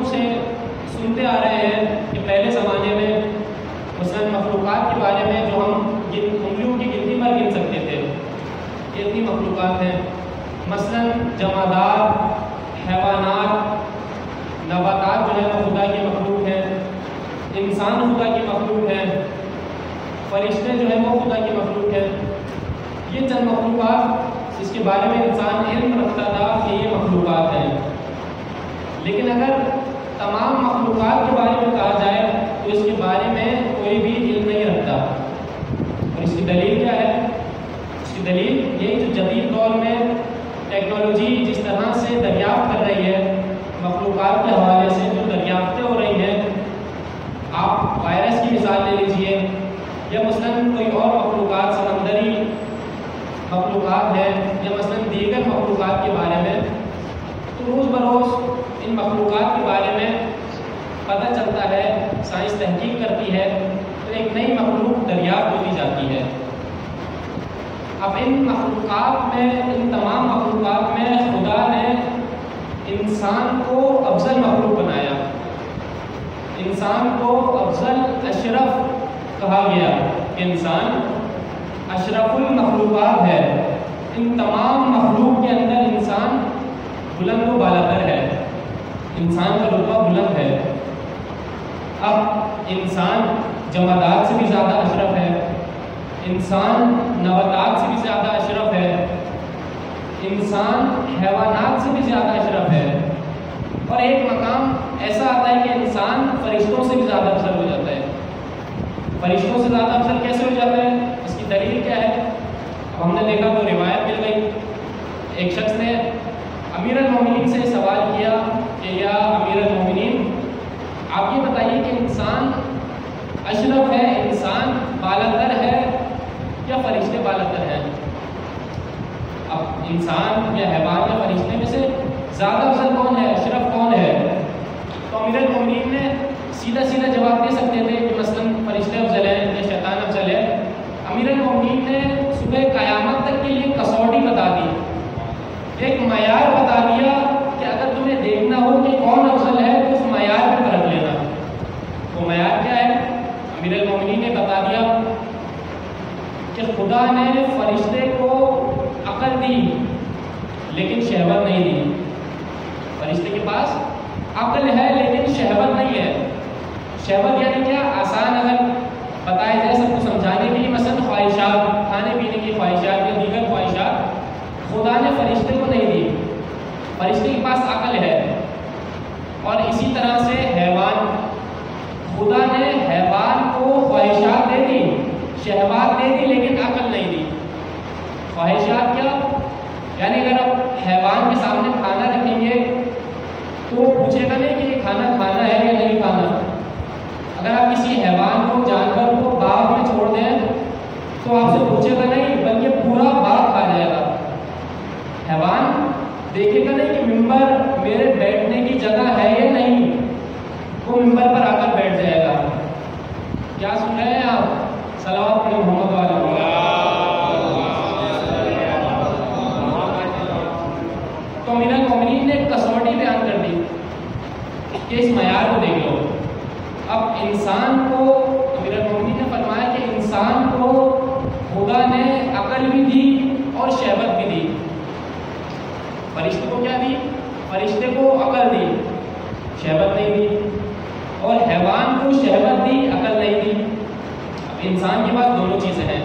سے سنتے آ رہے ہیں کہ پہلے زمانے میں مثلاً مخلوقات کے بارے میں جو ہم انگلیوں کی گنتی پر گن سکتے تھے، اتنی مخلوقات ہیں، مثلاً جمادات، حیوانات، نباتات جو ہے وہ خدا کی مخلوق ہیں، انسان خدا کی مخلوق ہے، فرشتے جو ہیں وہ خدا کی مخلوق ہے۔ یہ چند مخلوقات جس کے بارے میں انسان علم رکھتا تھا کہ یہ مخلوقات ہیں، لیکن اگر تمام مخلوقات کے بارے میں کہا جائے تو اس کے بارے میں کوئی بھی علم نہیں رکھتا۔ اور اس کی دلیل کیا ہے؟ اس کی دلیل یہ جو جدید دور میں ٹیکنالوجی جس طرح سے دریافت کر رہی ہے، مخلوقات کے حوالے سے جو دریافتیں ہو رہی ہیں، آپ وائرس کی مثال لے لیجئے یا مثلاً کوئی اور مخلوقات، سمندری مخلوقات ہیں یا مثلاً دیگر مخلوقات کے بارے میں، تو روز بروز ان مخلوقات کے بارے میں پتہ چلتا ہے، سائنس تحقیق کرتی ہے تو ایک نئی مخلوق دریافت ہوتی جاتی ہے۔ اب ان مخلوقات میں، ان تمام مخلوقات میں خدا نے انسان کو افضل مخلوق بنایا، انسان کو افضل اشرف کہا گیا کہ انسان اشرف المخلوقات ہے۔ ان تمام مخلوق کے اندر انسان بلند و بالاتر ہے، انسان کا رتبہ بلند ہے۔ اب انسان جمادات سے بھی زیادہ اشرف ہے، انسان نباتات سے بھی زیادہ اشرف ہے، انسان حیوانات سے بھی زیادہ اشرف ہے، اور ایک مقام ایسا آتا ہے کہ انسان فرشتوں سے بھی زیادہ افضل ہو جاتا ہے۔ فرشتوں سے زیادہ افضل کیسے ہو جاتا ہے؟ اس کی دلیل کیا ہے؟ اب ہم نے دیکھا تو روایت مل گئی، ایک شخص نے امیر المومنین سے سوال کیا کہ یا امیر المومنین، آپ یہ بتائیے کہ انسان اشرف ہے، انسان بالاتر ہے یا فرشتے بالاتر ہیں؟ اب انسان یا حیوان یا فرشتے میں سے زیادہ افضل کون ہے، اشرف کون ہے؟ تو امیر المومنین نے سیدھا سیدھا جواب دے سکتے تھے کہ مثلاً فرشتے افضل ہیں یا شیطان افضل ہے۔ امیر المومنین نے صبح قیامت تک کے لیے کسوٹی بتا دی، ایک معیار بتا دیا کہ اگر تمہیں دیکھنا ہو کہ کون افضل ہے تو اس معیار پہ پرکھ لینا۔ وہ معیار کیا ہے؟ امیر المومنین نے بتا دیا کہ خدا نے فرشتے کو عقل دی لیکن شہوت نہیں دی۔ فرشتے کے پاس عقل ہے لیکن شہوت نہیں ہے۔ شہوت یعنی کیا؟ آسان اگر بتایا جائے سب کو سمجھانے کے لیے، مثلا خواہشات، کھانے پینے کی خواہشات یا دیگر خواہشات، خدا نے فرشتے کو نہیں دی، فرشتے کے پاس عقل ہے۔ اور اسی طرح سے حیوان، خدا نے حیوان کو خواہشات دے دی، شہوات دے دی لیکن عقل نہیں دی۔ خواہشات کیا؟ یعنی اگر آپ حیوان کے سامنے کھانا رکھیں گے تو وہ پوچھے گا نہیں کہ یہ کھانا کھانا ہے یا نہیں کھانا۔ اگر آپ کسی حیوان کو، جانور کو باغ میں چھوڑ دیں تو آپ سے پوچھے گا نہیں بلکہ پورا باغ کھا جائے گا۔ حیوان دیکھے گا نہیں کہ ممبر میرے بیٹھنے کی جگہ ہے یا نہیں، وہ ممبر پر آ کر بیٹھ جائے گا۔ کیا سن رہے ہیں آپ؟ صلوات پڑھیں محمد والا۔ تو امیر المومنین نے کسوٹی بیان کر دی کہ اس معیار کو دیکھ لو۔ اب انسان کو امیر المومنین نے فرمایا کہ انسان کو خدا نے عقل بھی دی اور شہوت بھی دی۔ فرشتے کو کیا دی؟ فرشتے کو عقل دی، شہوت نہیں دی، اور حیوان کو شہوت دی، عقل نہیں دی۔ اب انسان کے پاس دونوں چیزیں ہیں،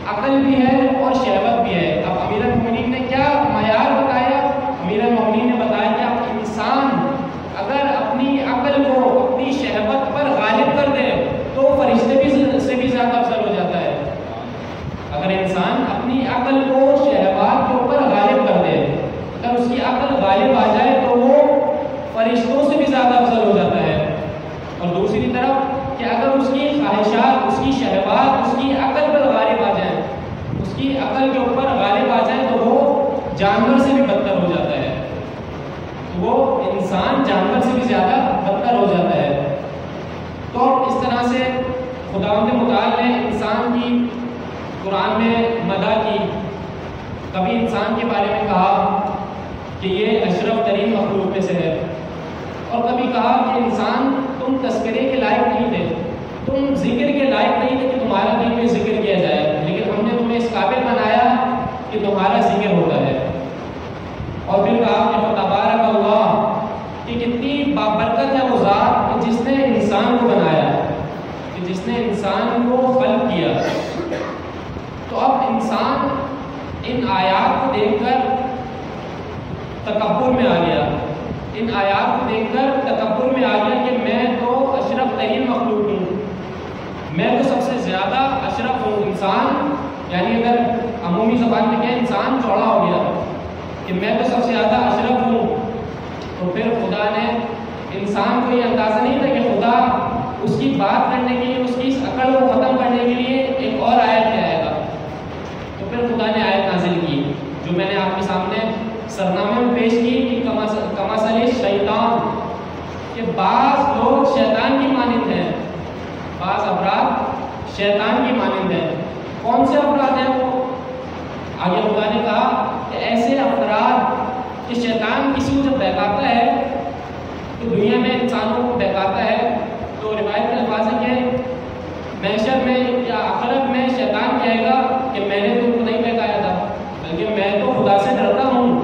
عقل بھی ہے اور شہوت بھی ہے۔ اب امیر المومنین نے کیا معیار بتایا؟ امیر المومنین نے بتایا کہ اب انسان اگر اپنی عقل کو اپنی شہوت پر غالب کر دے تو فرشتے بھی سے بھی زیادہ افضل ہو جاتا ہے۔ اگر انسان اپنی عقل کو شہوات کے اوپر غالب کر دے، اگر اس کی عقل غالب آ جائے تو وہ فرشتوں سے بھی زیادہ افضل ہو جاتا ہے۔ اور دوسری طرف کہ اگر اس کی خواہشات، اس کی شہوات اس کی عقل پر غالب آ جائیں، اس کی عقل کے اوپر غالب آ جائیں تو وہ جانور سے بھی بدتر ہو جاتا ہے، وہ انسان جانور سے بھی زیادہ بدتر ہو جاتا ہے۔ تو اس طرح سے خداوند متعال نے انسان کی قرآن میں مدح کی، کبھی انسان کے بارے میں کہا کہ یہ اشرف ترین مخلوق میں سے ہے، اور کبھی کہا کہ انسان تم تذکرے کے لائق نہیں تھے، تم ذکر کے لائق نہیں تھے کہ تمہارا دل میں ذکر کیا جائے، لیکن ہم نے تمہیں اس قابل بنایا کہ تمہارا ذکر ہوتا ہے۔ اور پھر کہا کہ فتبارک اللہ، کہ کتنی بابرکت ہے وہ ذات کہ جس نے انسان کو بنایا، کہ جس نے انسان کو خلق کیا۔ تو اب انسان ان آیات کو دیکھ کر تکبر میں آ گیا، ان آیات کو دیکھ کر تکبر میں آ گیا کہ میں تو اشرف ترین مخلوق ہوں، میں تو سب سے زیادہ اشرف ہوں۔ انسان یعنی اگر عمومی زبان میں کہیں انسان چوڑا ہو گیا کہ میں تو سب سے زیادہ اشرف ہوں، تو پھر خدا نے انسان کو یہ اندازہ نہیں تھا کہ خدا اس کی بات کرنے کے لیے، اس کی اس عقل کو ختم کرنے کے لیے ایک اور آیت لے آئے گا۔ تو پھر خدا نے آیت نازل کی جو میں نے آپ کے سامنے سرنامے میں پیش کی کہ کمثل شیطان، کہ بعض لوگ شیطان کی مانند ہیں، بعض افراد شیطان کی مانند ہیں۔ کون سے افراد ہیں وہ؟ آگے خدا نے کہا کہ ایسے افراد کہ شیطان کسی کو جب بہکاتا ہے تو دنیا میں انسانوں کو بہکاتا ہے، تو روایت کے الفاظ ہے کہ محشر میں یا آخرت میں شیطان کہے گا کہ میں نے تم کو نہیں بہکایا تھا، بلکہ میں تو خدا سے ڈرتا ہوں،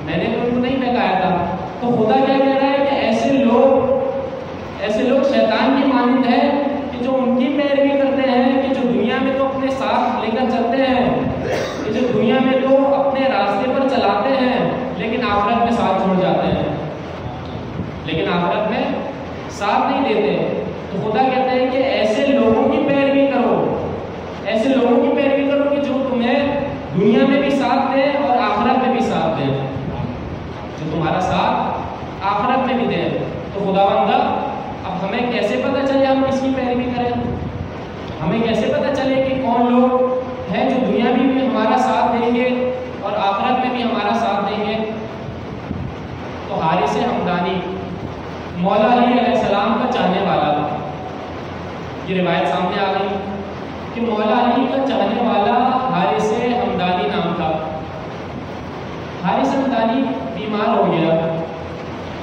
میں نے تم کو نہیں بہکایا تھا۔ تو خدا کیا کہہ رہا ہے کہ ایسے لوگ شیطان کی مانند ہیں کہ جو ان کی پیروی کرتے ہیں، کہ جو دنیا میں تو اپنے ساتھ لے کر چلتے ہیں، کہ جو دنیا میں تو اپنے راستے پر چلاتے ہیں، لیکن آخرت میں ساتھ چھوڑ جاتے ہیں، لیکن آخرت میں ساتھ نہیں دیتے۔ تو خدا کہتا ہے کہ ایسے لوگوں کی پیروی کرو، ایسے لوگوں کی پیروی کرو کہ جو تمہیں دنیا میں بھی ساتھ دیں اور آخرت میں بھی ساتھ دیں، جو تمہارا ساتھ آخرت میں بھی دیں۔ تو خدا بندہ اب ہمیں کیسے پتہ چلے ہم کس کی پیروی کریں؟ ہمیں کیسے پتہ چلے کہ کون لوگ ہیں جو دنیا میں بھی ہمارا ساتھ دیں گے اور آخرت میں بھی ہمارا ساتھ دیں گے؟ تو حارث ہمدانی مولا علی علیہ السلام کا چاہنے والا، یہ روایت سامنے آ گئی کہ مولا علی کا چاہنے والا حارث ہمدانی نام تھا۔ حارث ہمدانی بیمار ہو گیا،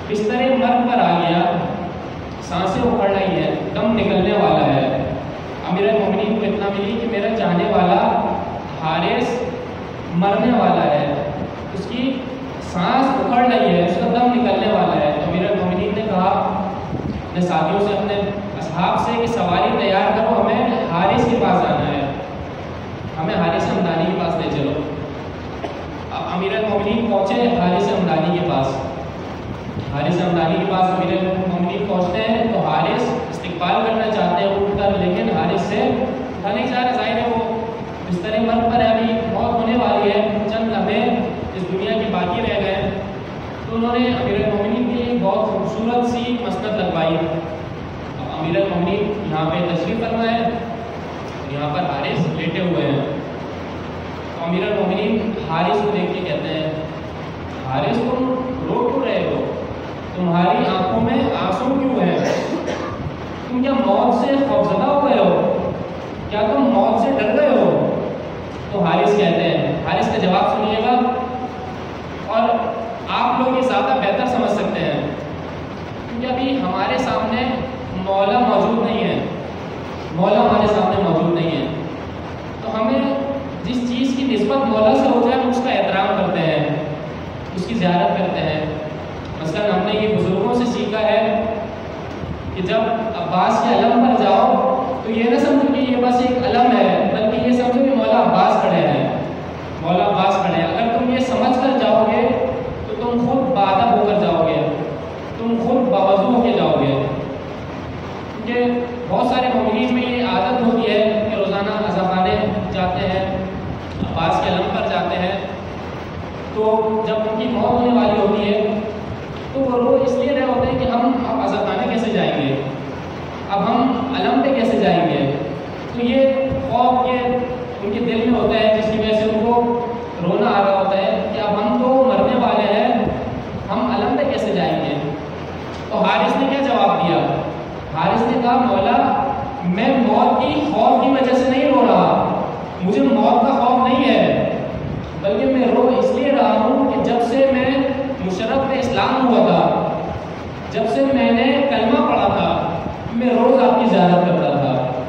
بستر مرگ پر آ گیا، سانسیں اکھڑ رہی ہیں، دم نکلنے والا ہے۔ امیر المومنین کو اتنا ملی کہ میرا چاہنے والا حارث مرنے والا ہے، اس کی سانس اکھڑ رہی ہے، اس کا دم نکلنے والا ہے۔ تو امیر المومنین نے کہا اپنے ساتھیوں سے، اپنے اصحاب سے کہ سواری تیار کرو، ہمیں حارث کے پاس جانا ہے، ہمیں حارث ہمدانی کے پاس لے چلو۔ اب امیر المومنین پہنچے حارث ہمدانی کے پاس، حارث ہمدانی کے پاس امیر المومنین پہنچتے ہیں تو حارث استقبال کرنا چاہتے ہیں اٹھ کر، لیکن حارث سے اٹھا نہیں جا رہا، ظاہر ہے وہ بستر مرگ پر ہے، ابھی موت ہونے والی ہے، چند لمحے اس دنیا کے باقی رہ گئے۔ تو انہوں نے امیر المومنین کے لیے بہت خوبصورت سی مسند لگوائی۔ اب امیر المومنین یہاں پہ تشریف فرما ہے، یہاں پر حارث لیٹے ہوئے ہیں۔ تو امیر المومنین حارث کو دیکھ کے کہتے ہیں، حارث تم رو کیوں رہے ہو؟ تمہاری آنکھوں میں آنسو کیوں ہیں؟ تم کیا موت سے خوفزدہ ہو گئے ہو؟ کیا تم موت سے ڈر گئے ہو؟ تو حارث کہتے ہیں، حارث کا جواب سنیے گا اور آپ لوگ یہ زیادہ بہتر سمجھ سکتے ہیں، کیونکہ ابھی ہمارے سامنے مولا موجود نہیں ہے، مولا ہمارے سامنے موجود نہیں ہے، تو ہمیں جس چیز کی نسبت مولا سے ہو جائے ہم اس کا احترام کرتے ہیں، اس کی زیارت کرتے ہیں۔ مثلاً ہم نے یہ بزرگوں سے سیکھا ہے کہ جب عباس کے علم پر جاؤ تو یہ نہ سمجھو کہ یہ بس ایک علم ہے، بلکہ یہ سمجھو کہ مولا عباس کھڑے ہیں، مولا عباس کھڑے ہیں۔ اگر تم یہ سمجھ کر جاؤ گے تو تم خود بادب ہو کر جاؤ گے، تم خود باوضو ہو کے جاؤ گے، کیونکہ بہت سارے مومنین میں یہ عادت ہوتی ہے کہ روزانہ عزاخانے جاتے ہیں، عباس کے علم پر جاتے ہیں، تو جب ان کی موت ہونے والی ہوتی ہے تو وہ رو اس لیے رہے ہوتے ہیں کہ ہم اب عزاخانے کیسے جائیں گے، اب ہم علم پہ کیسے جائیں گے۔ تو یہ خوف یہ ان کے دل میں ہوتا ہے، جس کی وجہ سے ان کو رونا آ رہا ہوتا ہے کہ اب ہم تو مرنے والے ہیں، ہم علم پہ کیسے جائیں گے۔ تو حارث نے کیا جواب دیا؟ حارث نے کہا، مولا میں موت کی خوف کی وجہ سے نہیں رو رہا، مجھے موت کا خوف نہیں ہے، بلکہ میں رو اس لیے رہا ہوں کہ جب سے میں مشرف میں اسلام ہوا تھا، جب سے میں نے کلمہ پڑھا تھا میں روز آپ کی زیارت کرتا تھا،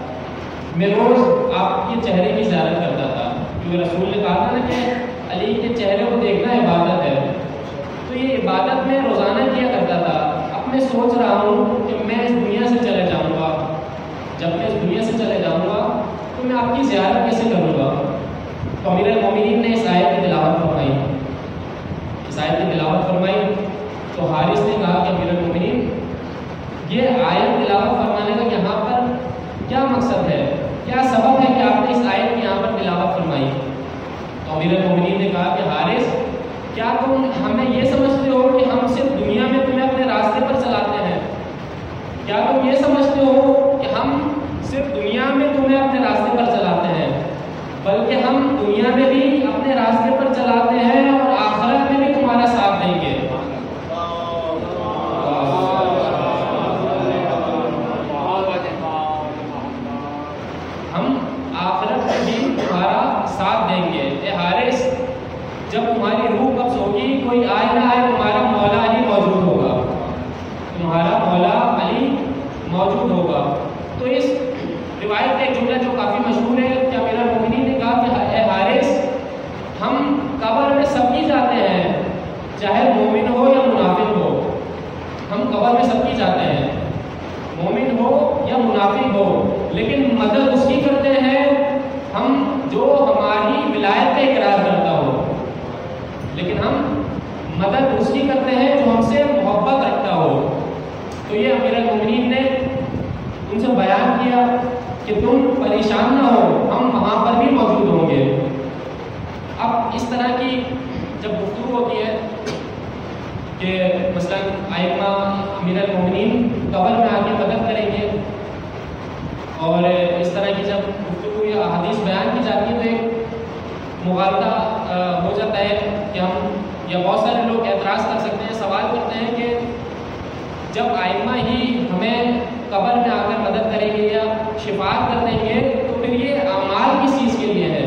میں روز آپ کے چہرے کی زیارت کرتا تھا، کیونکہ رسول نے کہا تھا نا کہ علی کے چہرے کو دیکھنا عبادت ہے، تو یہ عبادت میں روزانہ کیا کرتا تھا۔ اب میں سوچ رہا ہوں کہ میں اس دنیا سے چلے جاؤں گا، جب میں اس دنیا سے چلے جاؤں گا تو میں آپ کی زیارت کیسے کروں گا؟ تو امیر المومنین نے اس آیت کی تلاوت فرمائی، اس آیت کی تلاوت فرمائی تو حارث نے کہا کہ امیر المومنین یہ آیت تلاوت فرمانے کا یہاں پر کیا مقصد ہے، کیا سبب ہے کہ آپ نے اس آیت کی یہاں پر تلاوت فرمائی؟ تو امیر المومنین نے کہا کہ حارث کیا تم ہمیں یہ سمجھتے ہو کہ ہم صرف دنیا میں تمہیں اپنے راستے پر چلاتے ہیں؟ کیا تم یہ سمجھتے ہو کہ ہم صرف دنیا میں تمہیں اپنے راستے پر چلاتے ہیں، بلکہ ہم دنیا میں بھی اپنے راستے پر چلاتے ہیں اور آخرت میں بھی تمہارا ساتھ دیں گے۔ ہم آخرت میں بھی تمہارا ساتھ دیں گے۔ اے حارث جب تمہاری روح قبض ہوگی کوئی آئے نہ آئے تمہارا مولا علی موجود ہوگا، تمہارا مولا علی موجود ہوگا۔ تو اس روایت کا ایک جملہ جو کافی مشہور ہے کہ امیر المومنین نے کہا کہ اے حارث ہم قبر میں سب کی جاتے ہیں، چاہے مومن ہو یا منافق ہو، ہم قبر میں سب کی جاتے ہیں، مومن ہو یا منافق ہو، لیکن مدد اس کی کرتے ہیں ہم جو ہماری ولایت کا اقرار کرتا ہو، لیکن ہم مدد اس کی کرتے ہیں جو ہم سے محبت رکھتا ہو۔ تو یہ امیر المومنین نے ان سے بیان کیا کہ تم پریشان نہ ہو، ہم وہاں پر بھی موجود ہوں گے۔ اب اس طرح کی جب گفتگو ہوتی ہے کہ مثلا ائمہ امیر المومنین قبر میں آ کے مدد کریں گے، اور اس طرح کی جب گفتگو یا حدیث بیان کی جاتی ہے تو ایک مغالطہ ہو جاتا ہے کہ ہم یا بہت سارے لوگ اعتراض کر سکتے ہیں، سوال کرتے ہیں کہ جب ائمہ ہی ہمیں قبر میں آ کر مدد کریں گے یا شفاعت کر دیں گے تو پھر یہ اعمال کس چیز کے لیے ہے،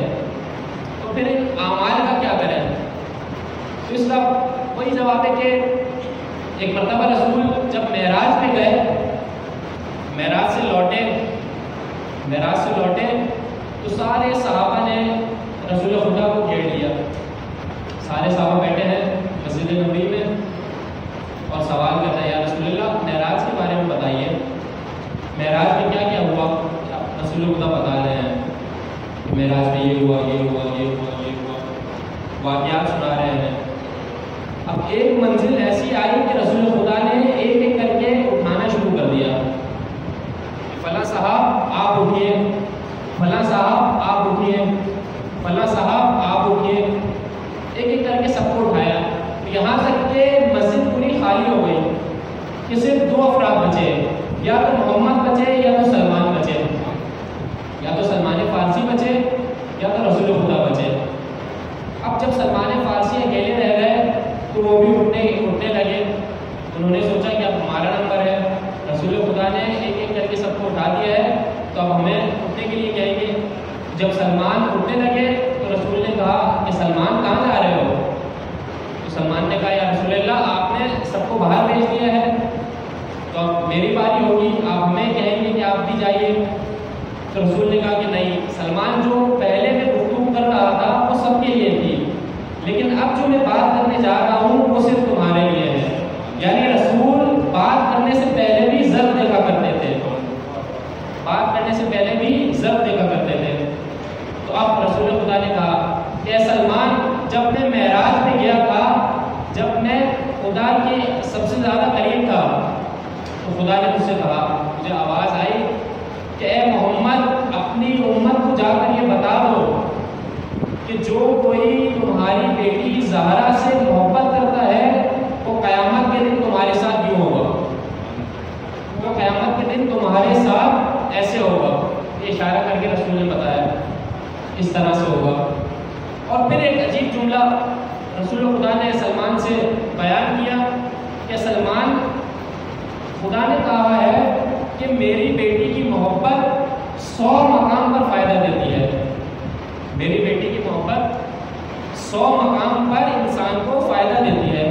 تو پھر ان اعمال کا کیا کریں؟ تو اس کا وہی جواب ہے کہ ایک مرتبہ رسول جب معراج پہ گئے، معراج سے لوٹے تو سارے صحابہ نے رسول خدا کو گھیر لیا، سارے صحابہ بیٹھے ہیں مسجد نبوی میں اور سوال کرتے ہیں یا رسول اللہ معراج کے بارے میں بتائیے، معراج میں کیا کیا ہوا؟ رسول خدا بتا رہے ہیں معراج میں یہ ہوا یہ ہوا یہ ہوا یہ ہوا، واقعات سنا رہے ہیں۔ اب ایک منزل ایسی آئی کہ رسول خدا نے ایک ایک کر کے اٹھانا شروع کر دیا، فلاں صاحب آپ اٹھیے، فلاں صاحب آپ اٹھیے، فلاں صاحب آپ اٹھیے، ایک ایک کر کے سب کو اٹھایا، یہاں تک کہ مسجد پوری خالی ہو گئی کہ صرف دو افراد بچے، یا تو محمد بچے یا تو سلمان بچے، یا تو سلمان فارسی بچے یا تو رسول خدا بچے۔ اب جب سلمان فارسی اکیلے رہ گئے تو وہ بھی اٹھنے لگے، انہوں نے سوچا کہ اب ہمارا نمبر ہے، رسول خدا نے ایک ایک کر کے سب کو اٹھا دیا ہے تو اب ہمیں اٹھنے کے لیے کہیں گے۔ جب سلمان اٹھنے لگے تو رسول نے کہا کہ سلمان کہاں جا رہے ہو؟ تو سلمان نے کہا یا رسول اللہ آپ نے سب کو باہر بھیج دیا ہے تو اب میری باری ہوگی، آپ ہمیں کہیں گے کہ آپ بھی جائیے۔ تو رسول نے کہا کہ نہیں، سلمان جو پہلے میں گفتگو کر رہا تھا وہ سب کے لیے تھی، لیکن اب جو میں بات کرنے جا رہا ہوں وہ صرف تمہارے لیے ہے۔ یعنی رسول بات کرنے سے پہلے بھی ضرب دیکھا کرتے تھے، بات کرنے سے پہلے بھی ضرب دیکھا کرتے تھے۔ تو اب رسول خدا نے کہا کہ سلمان جب میں معراج میں گیا تھا، جب میں خدا کے سب سے زیادہ قریب تھا تو خدا نے مجھ سے کہا، مجھے آواز آئی کہ اے محمد اپنی امت کو جا کر یہ بتا دو کہ جو کوئی تمہاری بیٹی زہرا سے محبت کرتا ہے وہ قیامت کے دن تمہارے ساتھ یوں ہوگا، وہ قیامت کے دن تمہارے ساتھ ایسے ہوگا۔ یہ اشارہ کر کے رسول نے بتایا اس طرح سے ہوگا۔ اور پھر ایک عجیب جملہ رسول خدا نے سلمان سے بیان کیا کہ سلمان خدا نے کہا ہے کہ میری بیٹی کی محبت 100 مقام پر فائدہ دیتی ہے، میری بیٹی کی محبت 100 مقام پر انسان کو فائدہ دیتی ہے۔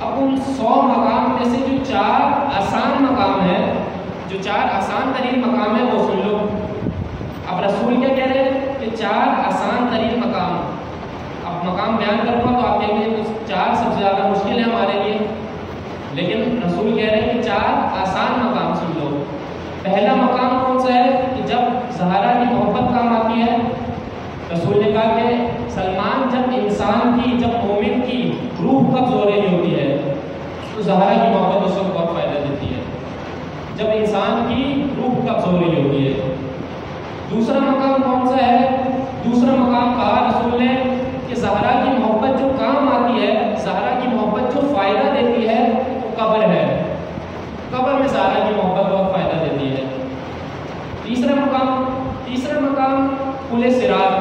اب ان 100 مقام میں سے جو 4 آسان مقام ہیں، جو 4 آسان ترین مقام ہیں وہ سن لو۔ اب رسول کیا کہہ رہے ہیں کہ 4 آسان ترین مقام، اب مقام بیان کروں گا تو آپ کہیں گے 4 سب سے زیادہ مشکل ہے ہمارے لیے، لیکن رسول کہہ رہے ہیں کہ 4 آسان مقام سن لو۔ پہلا مقام کون سا ہے کہ جب زہرا کی محبت کام آتی ہے، رسول نے کہا کہ سلمان جب انسان کی، جب مومن کی روح قبض ہو رہی ہوتی ہے تو زہرا کی محبت اس کو بہت فائدہ دیتی ہے، جب انسان کی روح قبض ہو رہی ہوتی ہے۔ دوسرا مقام کون سا ہے؟ دوسرا مقام کہا رسول نے کہ زہرا کی محبت جو کام آتی ہے، زہرا کی محبت جو فائدہ دیتی ہے وہ قبر ہے، قبر میں زہرا کی محبت بہت فائدہ دیتی ہے۔ تیسرا مقام پل صراط،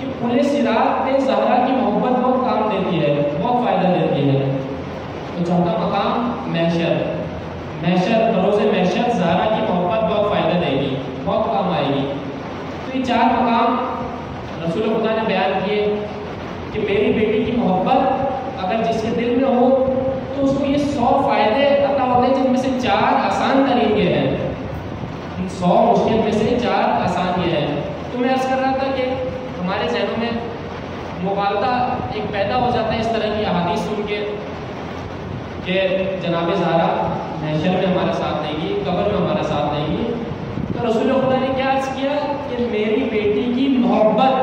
کہ پل صراط پہ زہرا کی محبت بہت کام دیتی ہے، بہت فائدہ دیتی ہے۔ تو چوتھا مقام محشر، بروز محشر زہرا کی محبت بہت فائدہ دے گی، بہت کام آئے گی۔ تو یہ 4 مقام رسول خدا نے بیان کیے کہ میری بیٹی کی محبت اگر جس کے دل میں ہو تو اس کو یہ 100 فائدے عطا ہوتے ہیں، جن میں سے 4 آسان ترین یہ ہیں، 100 مشکل میں سے 4 آسان یہ ہیں۔ تو میں عرض کر رہا تھا کہ ہمارے ذہنوں میں مغالطہ ایک پیدا ہو جاتا ہے اس طرح کی احادیث سن کے کہ جناب زہرا محشر میں ہمارا ساتھ دے گی، قبر میں ہمارا ساتھ دے گی۔ تو رسول خدا نے کیا عرض کیا کہ میری بیٹی کی محبت،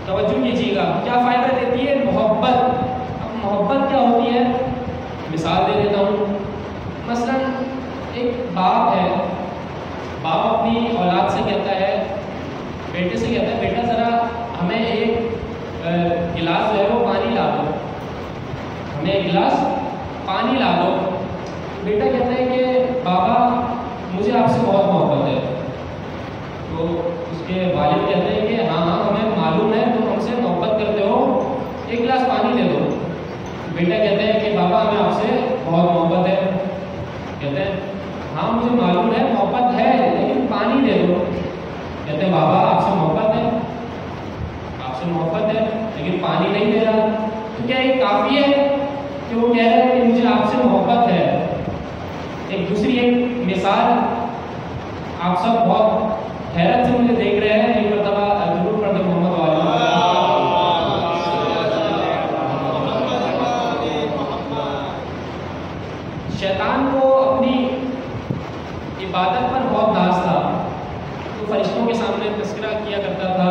توجہ کیجیے گا، کیا فائدہ دیتی ہے؟ محبت۔ اب محبت کیا ہوتی ہے؟ مثال دے دیتا ہوں۔ مثلا ایک باپ ہے، باپ اپنی اولاد سے کہتا ہے، بیٹے سے کہتا ہے بیٹا ذرا ہمیں ایک گلاس جو ہے وہ پانی لا دو، ہمیں ایک گلاس پانی لا دو۔ بیٹا کہتا ہے کہ بابا مجھے آپ سے بہت محبت ہے۔ تو اس کے والد کہتے ہیں کہ ہاں ہمیں معلوم ہے تم ہم سے محبت کرتے ہو، ایک گلاس پانی دے دو۔ بیٹا کہتے ہیں کہ بابا ہمیں آپ سے بہت محبت ہے۔ کہتے ہیں ہاں مجھے معلوم ہے محبت ہے لیکن پانی دے دو۔ کہتے ہیں بابا آپ سے محبت ہے، آپ سے محبت ہے لیکن پانی نہیں دے رہا۔ تو کیا یہ کافی ہے کہ وہ کہہ رہا ہے کہ مجھے آپ سے محبت ہے؟ ایک دوسری ایک مثال، آپ سب بہت حیرت سے مجھے دیکھ رہے ہیں، ایک مرتبہ درود پڑھتے محمد والا شیطان کو اپنی عبادت پر بہت ناز تھا، تو فرشتوں کے سامنے تذکرہ کیا کرتا تھا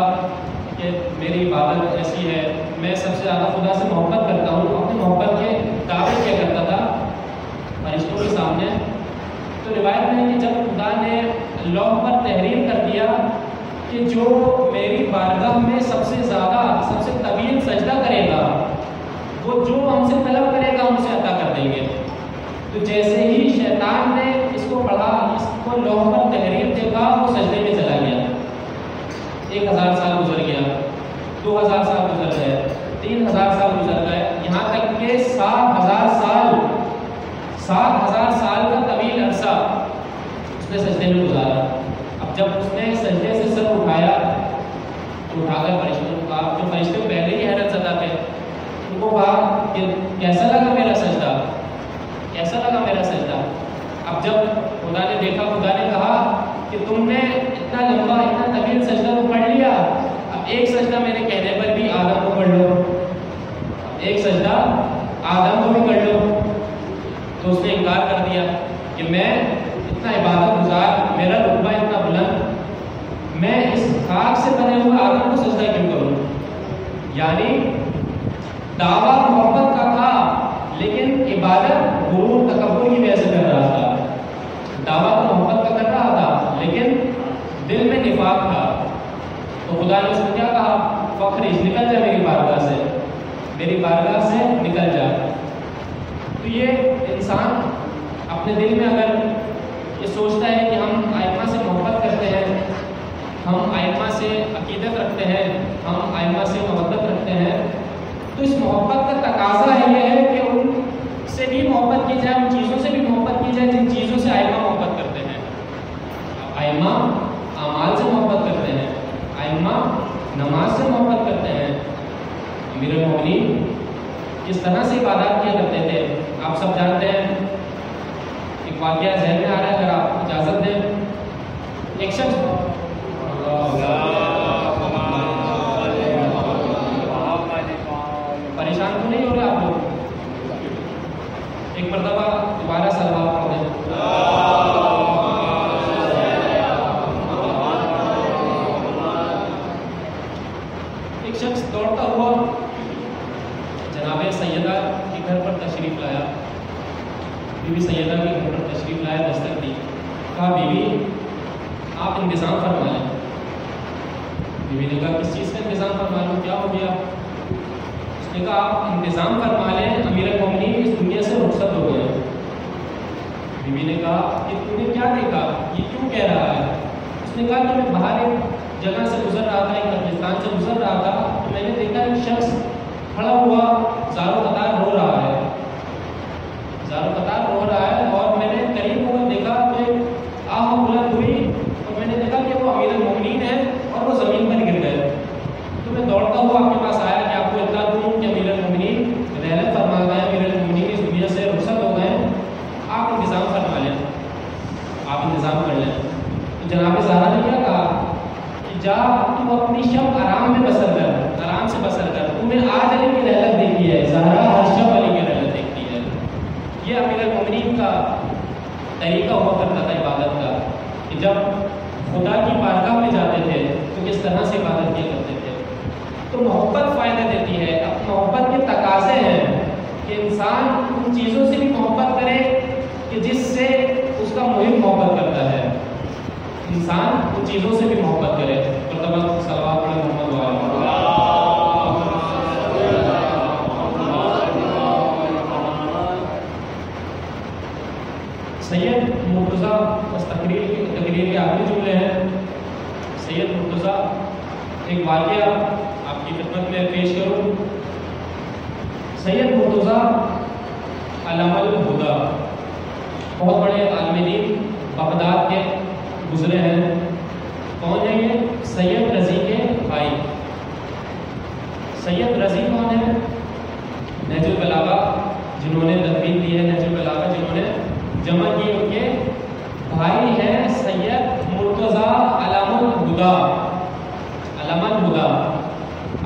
کہ میری عبادت ایسی ہے، میں سب سے زیادہ خدا سے محبت کرتا ہوں، اپنی محبت کے دعوے کیا کرتا تھا فرشتوں کے سامنے۔ تو روایت میں ہے کہ جب خدا نے لوح پر تحریر کر دیا کہ جو میری بارگاہ میں سب سے زیادہ، سب سے طویل سجدہ کرے گا وہ جو ہم سے طلب کرے گا ہم اسے عطا کر دیں گے۔ تو جیسے ہی شیطان نے اس کو پڑھا، اس کو لوح پر تحریر دیکھا، وہ سجدے میں چلا گیا۔ 1000 سال گزر گیا، 2000 سال گزر گئے، 3000 سال گزر گئے، یہاں تک کہ 7000 سال کا طویل عرصہ اس نے سجدے میں گزارا۔ اب جب اس نے سجدے سے سر اٹھایا تو اٹھا کر فرشتوں کو کہا، جو فرشتے پہلے ہی حیرت زدہ تھے، ان کو کہا کہ کیسا لگا میرا سجدہ، کیسا لگا میرا سجدہ؟ اب جب خدا نے دیکھا، خدا نے کہا کہ تم نے اتنا لمبا، اتنا طویل سجدہ تو پڑھ لیا، اب ایک سجدہ میرے کہنے پر بھی آدم کو پڑھ لو، ایک سجدہ آدم کو بھی کر لو۔ تو اس نے انکار کر دیا کہ میں اتنا عبادت گزار، میرا رتبہ اتنا بلند، میں اس خاک سے بنے ہوئے آدم کو سجدہ کیوں کروں؟ یعنی دعویٰ محبت کا تھا لیکن عبادت غرور تکبر کی وجہ سے کر رہا تھا۔ دعویٰ تو محبت کا کر رہا تھا لیکن دل میں نفاق تھا۔ تو خدا نے اس کو کیا کہا؟ فخرج، نکل جا میری بارگاہ سے، میری بارگاہ سے نکل جا۔ تو یہ انسان اپنے دل میں اگر یہ سوچتا ہے کہ ہم ائمہ سے محبت کرتے ہیں، ہم ائمہ سے عقیدت رکھتے ہیں، ہم ائمہ سے مودت رکھتے ہیں، تو اس محبت کا تقاضا ہے یہ ہے کہ ان سے بھی محبت کی جائے، ان چیزوں سے بھی محبت کی جائے جن چیزوں سے ائمہ محبت کرتے ہیں۔ ائمہ اعمال سے محبت کرتے ہیں، ائمہ نماز سے محبت کرتے ہیں۔ امیر المومنین کس طرح سے عبادات کیا کرتے تھے، آپ سب جانتے ہیں، ایک واقعہ ذہن میں آ رہا ہے، اگر آپ اجازت دیں. ایک شخص پریشان تو نہیں ہو رہے آپ لوگ؟ ایک مرتبہ دوبارہ سلوات پڑھ دیں. ایک شخص دوڑتا ہوا جناب سیدہ کے گھر پر تشریف لایا. بیوی سیدہ کے گھر پر تشریف لایا، دستک دی. کہا بیوی آپ انتظام فرما لیں. بیوی نے کہا کس چیز کا انتظام فرما لوں، کیا ہو گیا؟ اس نے کہا آپ انتظام فرما لیں، امیر المومنین اس دنیا سے رخصت ہو گئے. بیوی نے کہا کہ تم نے کیا دیکھا، یہ کیوں کہہ رہا ہے؟ اس نے کہا کہ میں باہر ایک جگہ سے گزر رہا تھا، ایک قبرستان سے گزر رہا تھا، تو میں نے دیکھا ایک شخص کھڑا ہوا زارو قطار رو رہا ہے، زارو قطار رو رہا ہے. اور میں نے قریب ہوا دیکھا کہ آہ بلند ہوئی، اور میں نے دیکھا کہ وہ امیر المومنین ہے اور وہ زمین پر گر گئے. تو میں دوڑتا ہوا آپ کے پاس آیا کہ آپ کو اطلاع دوں کہ امیر المومنین رحلت فرما گئے، امیر المومنین اس دنیا سے رخصت ہو گئے، آپ انتظام فرما لیں، آپ انتظام کر لیں. تو جناب زہرا نے کیا کہا کہ جا تم اپنی شب آرام میں بسر کر، آرام سے بسر کر، تمہیں آج علی کی رحلت دیکھی ہے، زہرا ہر شب علی کی رحلت دیکھتی ہے. یہ امیر المومنین کا طریقہ ہوا کرتا تھا عبادت کا، کہ جب خدا کی بارگاہ میں جاتے تھے تو کس طرح سے عبادت کیا کرتے تھے. تو محبت فائدہ دیتی ہے. اب محبت کے تقاضے ہیں کہ انسان ان چیزوں سے بھی محبت کرے کہ جس سے اس کا محب محبت کرتا ہے. انسان ان چیزوں سے بھی محبت کرے. مرتبہ صلوات علی محمد و آلہ. سید مرتضیٰ اس تقریر کے آخری جملے ہیں. سید مرتضیٰ ایک واقعہ آپ کی خدمت میں پیش کروں. سید مرتضیٰ علامہ الہدیٰ بہت بڑے عالم دین بغداد کے گزرے ہیں. کون ہے یہ؟ سید رضی کے بھائی. سید رضی کون ہے؟ نہج البلاغہ جنہوں نے تدوین دی ہے، نہج البلاغہ جنہوں نے جمع کی، ان کے بھائی ہیں سید مرتضیٰ علامہ الہدیٰ. علامہ الہدیٰ،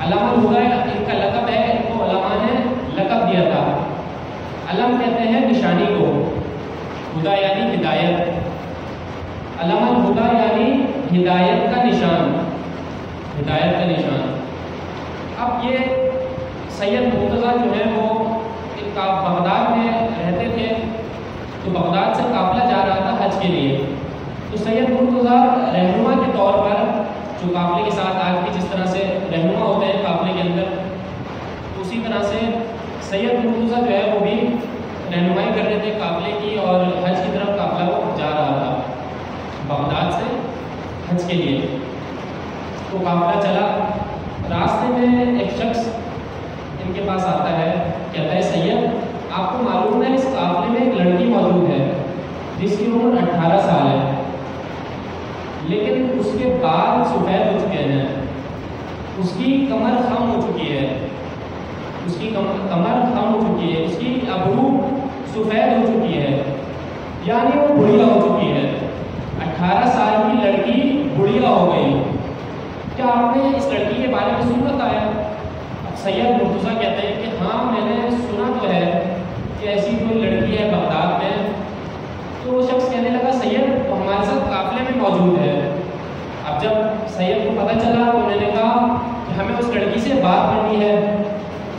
علامہ الہدیٰ ان کا لقب ہے، ان کو علماء نے لقب دیا تھا. علم کہتے ہیں نشانی کو، ہدا یعنی ہدایت. علامہ الہدیٰ یعنی ہدایت کا نشان، ہدایت کا نشان. اب یہ سید مرتضیٰ جو ہے وہ بغداد میں رہتے تھے، تو بغداد سے قافلہ جا رہا تھا حج کے لیے. تو سید مرتضیٰ رہنما کے طور پر، جو قافلے کے ساتھ آج بھی جس طرح سے رہنما ہوتے ہیں قافلے کے اندر، اسی طرح سے سید مرتضیٰ جو ہے وہ بھی رہنمائی کر رہے تھے قافلے کی، اور حج کی طرف قافلہ وہ جا رہا تھا بغداد سے حج کے لیے. تو قافلہ چلا، راستے میں ایک شخص ان کے پاس آتا ہے، کہتا ہے سید آپ کو معلوم ہے اس قافلے میں ایک لڑکی موجود ہے جس کی عمر 18 سال ہے، لیکن اس کے بال سفید ہو چکے ہیں، اس کی کمر خم ہو چکی ہے، اس کی کمر خم ہو چکی ہے، اس کی ابرو سفید ہو چکی ہے، یعنی وہ بڑھیا ہو چکی ہے. 18 سال کی لڑکی بڑھیا ہو گئی. کیا آپ نے اس لڑکی کے بارے میں سن رکھا ہے؟ اب سید مرتضیٰ کہتے ہیں کہ ہاں میں نے سنا تو ہے کہ ایسی کوئی لڑکی ہے بغداد میں. تو وہ شخص کہنے لگا سید وہ ہمارے ساتھ قافلے میں موجود ہے. اب جب سید کو پتہ چلا تو انہوں نے کہا کہ ہمیں اس لڑکی سے بات کرنی ہے،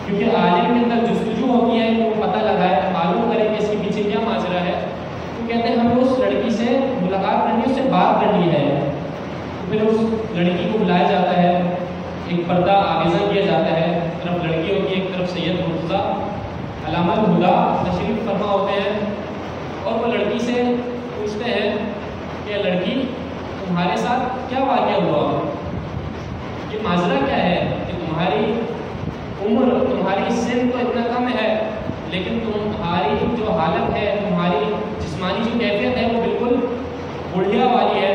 کیونکہ عالم کے اندر جستجو ہوتی ہے کہ وہ پتہ لگائے، معلوم کرے کہ اس کے پیچھے کیا ماجرا ہے. تو کہتے ہیں ہمیں اس لڑکی سے ملاقات کرنی ہے، اس سے بات کرنی ہے. تو پھر اس لڑکی کو بلایا جاتا ہے، ایک پردہ آویزاں کیا جاتا ہے، ایک طرف لڑکی ہوتی ہے، ایک طرف سید مرتضیٰ علامہ الہدیٰ تشریف فرما ہوتے ہیں. اور وہ لڑکی سے پوچھتے ہیں کہ لڑکی تمہارے ساتھ کیا واقعہ ہوا، یہ ماجرا کیا ہے کہ تمہاری عمر، تمہاری سن تو اتنا کم ہے، لیکن تمہاری جو حالت ہے، تمہاری جسمانی جو کیفیت ہے وہ بالکل بڑھیا والی ہے.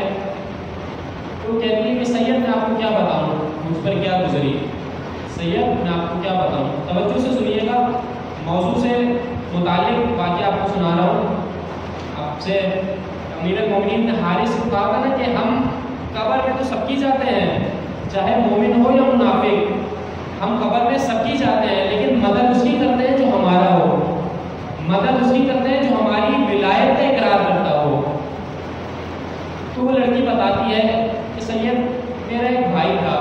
تو کہتی ہے کہ سید میں آپ کو کیا بتاؤں مجھ پر کیا گزری. سید میں آپ کو کیا بتاؤں. توجہ سے سنیے گا، موضوع سے متعلق واقعہ آپ کو سنا رہا ہوں. آپ سے امیر المومنین نے حارث کو کہا تھا نا کہ ہم قبر میں تو سب کی جاتے ہیں، چاہے مومن ہو یا منافق، ہم قبر میں سب کی جاتے ہیں، لیکن مدد اس کی کرتے ہیں جو ہمارا ہو، مدد اس کی کرتے ہیں جو ہماری ولایت کا اقرار کرتا ہو. تو وہ لڑکی بتاتی ہے کہ سید میرا ایک بھائی تھا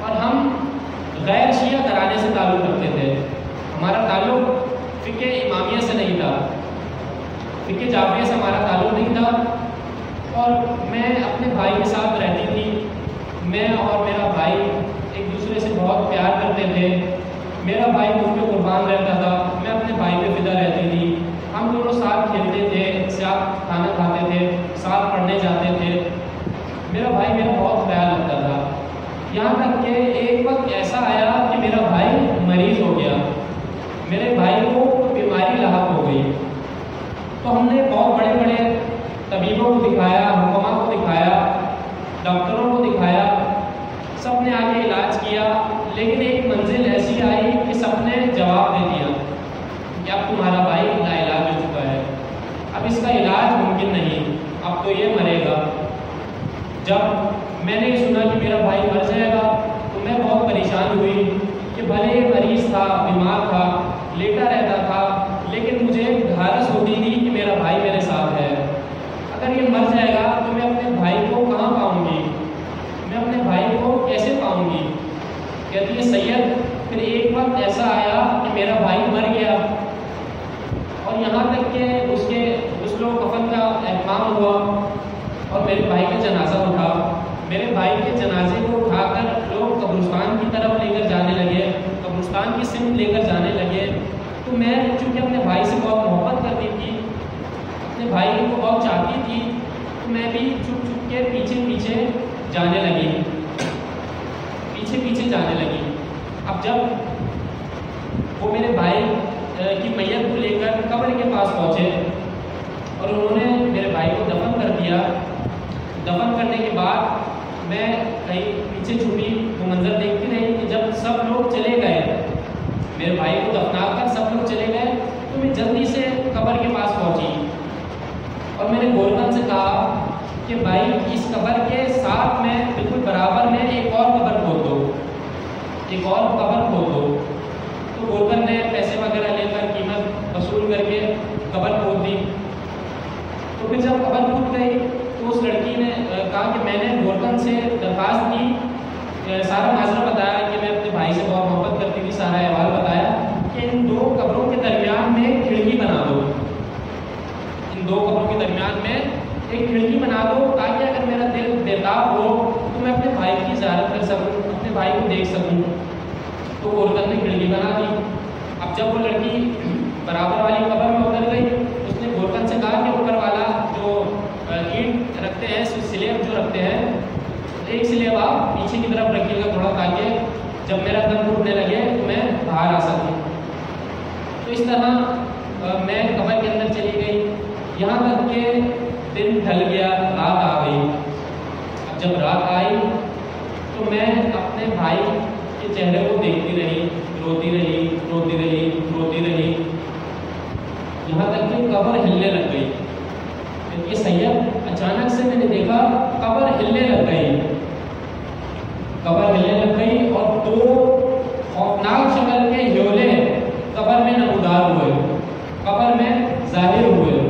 اور ہم غیر شیعہ گھرانے سے تعلق رکھتے تھے. ہمارا تعلق فقہ امامیہ سے نہیں تھا، فقہ جعفریہ سے ہمارا تعلق نہیں تھا، اور میں اپنے بھائی کے ساتھ رہتی تھی. میں اور میرا بھائی ایک دوسرے سے بہت پیار کرتے تھے. میرا بھائی مجھ پہ قربان رہتا تھا، میں اپنے بھائی پہ فدا رہتی تھی. ہم دونوں ساتھ کھیلتے تھے، ساتھ کھانا کھاتے تھے، ساتھ پڑھنے جاتے تھے. میرا بھائی میرا بہت خیال رکھتا تھا. یہاں تک کہ ایک وقت ایسا آیا کہ میرا بھائی مریض ہو گیا، میرے بھائی کو بیماری لاحق ہو گئی. تو ہم نے بہت بڑے بڑے طبیبوں کو دکھایا، حکما کو دکھایا، ڈاکٹروں کو دکھایا، سب نے آگے علاج کیا، لیکن ایک منزل ایسی آئی کہ سب نے جواب دے دیا کہ اب تمہارا بھائی لاعلاج ہو چکا ہے، اب اس کا علاج ممکن نہیں، اب تو یہ مرے گا. جب میں نے سنا کہ میرا بھائی مر جائے گا تو میں بہت پریشان ہوئی کہ بھلے مریض تھا، بیمار تھا، لیٹا رہتا تھا، لیکن مجھے دھارس ہوتی تھی کہ میرا بھائی میرے ساتھ ہے. اگر یہ مر جائے گا تو میں اپنے بھائی کو کہاں پاؤں گی، میں اپنے بھائی کو کیسے پاؤں گی. کہتی ہے سید پھر ایک وقت ایسا آیا کہ میرا بھائی مر گیا، اور یہاں تک کہ اس کے غسل و کفن کا اہتمام ہوا اور میرے بھائی کا جنازہ اٹھا. میرے بھائی کے جنازے کو اٹھا کر لوگ قبرستان کی طرف لے کر جانے لگے، قبرستان کی سمت لے کر جانے لگے. تو میں چونکہ اپنے بھائی سے بہت محبت کرتی تھی، اپنے بھائی کو بہت چاہتی تھی، تو میں بھی چھپ چھپ کے پیچھے پیچھے جانے لگی، پیچھے پیچھے جانے لگی. اب جب وہ میرے بھائی کی میت کو لے کر قبر کے پاس پہنچے اور انہوں نے میرے بھائی کو دفن کر دیا، دفن کرنے کے بعد میں کہیں پیچھے چھپی وہ منظر دیکھتی رہی کہ جب سب لوگ چلے گئے، میرے بھائی کو دفنا کر سب لوگ چلے گئے، تو میں جلدی سے قبر کے پاس پہنچی اور میں نے گولکن سے کہا کہ بھائی اس قبر کے ساتھ میں بالکل برابر میں ایک اور قبر کھود دو، ایک اور قبر کھود دو. تو گولکن نے پیسے وغیرہ لے کر قیمت وصول کر کے قبر کھود دی. تو پھر جب قبر کھود گئی تو اس لڑکی نے کہا کہ میں نے گولکن سے درخواست کی، سارا معذرہ بتایا کہ میں اپنے بھائی سے بہت محبت کرتی تھی، سارا احوال بتایا کہ ان دو قبروں کے درمیان میں ایک کھڑکی بنا دو، ان دو قبروں کے درمیان میں ایک کھڑکی بنا دو تاکہ اگر میرا دل بےتاب ہو تو میں اپنے بھائی کی زیارت کر سکوں، اپنے بھائی کو دیکھ سکوں. تو گولکن نے کھڑکی بنا دی. اب جب وہ لڑکی برابر والی قبر میں اتر گئی، اس نے گولکن سے کہا کہ اوپر والا جو اینٹ رکھتے ہیں، سلیب جو رکھتے ہیں، ایک سلیب آپ پیچھے کی طرف رکھیے گا تھوڑا، تاکہ جب میرا دم گھٹنے لگے تو میں باہر آ سکوں. تو اس طرح میں قبر کے اندر چلی گئی، یہاں تک کہ دن ڈھل گیا، رات آ گئی. اب جب رات آئی تو میں اپنے بھائی کے چہرے کو دیکھتی رہی، روتی رہی، روتی رہی، روتی رہی، یہاں تک کہ قبر ہلنے لگ گئی. کہ سید اچانک سے میں نے دیکھا قبر ہلنے لگ گئی، قبر ہلنے لگ گئی اور دو خوفناک شکل کے ہیولے قبر میں نمودار ہوئے، قبر میں ظاہر ہوئے.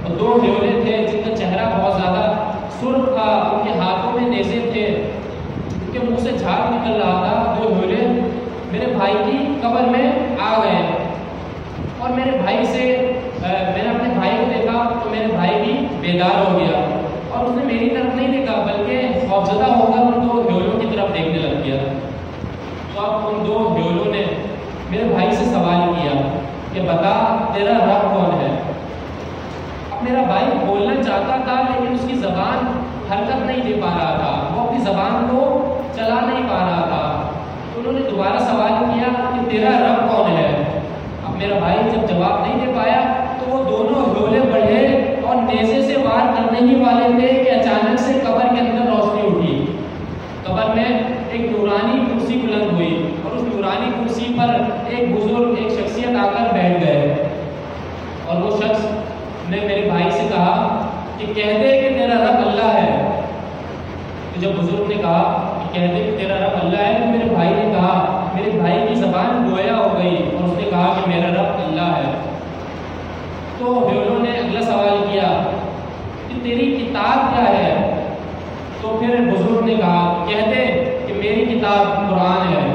اور دو ہیولے تھے جن کا چہرہ بہت زیادہ سرخ تھا، ان کے ہاتھوں میں نیزے تھے، ان کے منہ سے جھاگ نکل رہا تھا. دو ہیولے میرے بھائی کی قبر میں آ گئے اور میرے بھائی سے میں نے اپنے بھائی کو دیکھا تو میرے بھائی بھی بیدار ہو گیا اور اس نے میری طرف نہیں دیکھا بلکہ خوفزدہ ہو کر ان دو ہیولوں کی طرف دیکھنے لگ گیا. تو اب ان دو ہیولوں نے میرے بھائی سے سوال کیا کہ بتا تیرا رب کون ہے. اب میرا بھائی بولنا چاہتا تھا لیکن اس کی زبان حرکت نہیں دے پا رہا تھا، وہ اپنی زبان کو چلا نہیں پا رہا تھا. انہوں نے دوبارہ سوال کیا کہ تیرا رب کون ہے. اب میرا بھائی جب جواب نہیں دے پایا تو وہ دونوں ہیولے بڑھے اور نیزے سے وار کرنے ہی والے تھے کہ اچانک سے قبر کے اندر روشنی اٹھی. قبر میں ایک نورانی کرسی بلند ہوئی اور اس نورانی کرسی پر ایک بزرگ، ایک شخصیت آ کر نے میرے بھائی سے کہا کہ کہہ دے کہ تیرا رب اللہ ہے. تو جب بزرگ نے کہا کہ کہہ دے کہ تیرا رب اللہ ہے، تو میرے بھائی نے کہا، میرے بھائی کی زبان گویا ہو گئی اور اس نے کہا کہ میرا رب اللہ ہے. تو ہیولو نے اگلا سوال کیا کہ تیری کتاب کیا ہے؟ تو پھر بزرگ نے کہا کہہ دے کہ میری کتاب قرآن ہے.